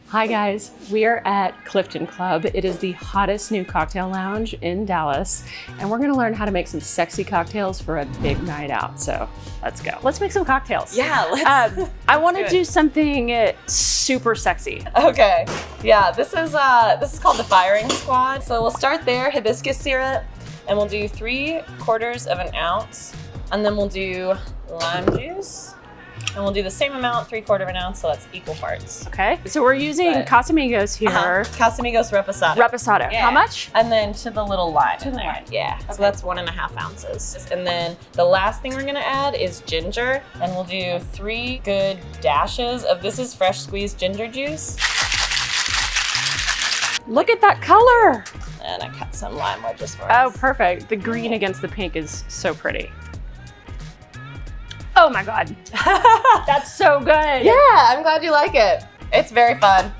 Hi guys, we are at Clifton Club. It is the hottest new cocktail lounge in Dallas, and we're gonna learn how to make some sexy cocktails for a big night out. So let's go. Let's make some cocktails. Yeah, let's. I want to do something super sexy. Okay. Yeah, this is called the firing squad. So we'll start there, hibiscus syrup, and we'll do 3/4 of an ounce, and then we'll do lime juice. And we'll do the same amount, 3/4 of an ounce, so that's equal parts. Okay, so we're using Casamigos here. Casamigos reposado. Reposado. Yeah. How much? And then to the little lime. To the lime. Yeah. Okay. So that's 1.5 ounces. And then the last thing we're gonna add is ginger, and we'll do 3 good dashes of this is fresh squeezed ginger juice. Look at that color. And I cut some lime wedges for us. Oh, perfect. The green against the pink is so pretty. Oh my God. That's so good. Yeah, I'm glad you like it. It's very fun.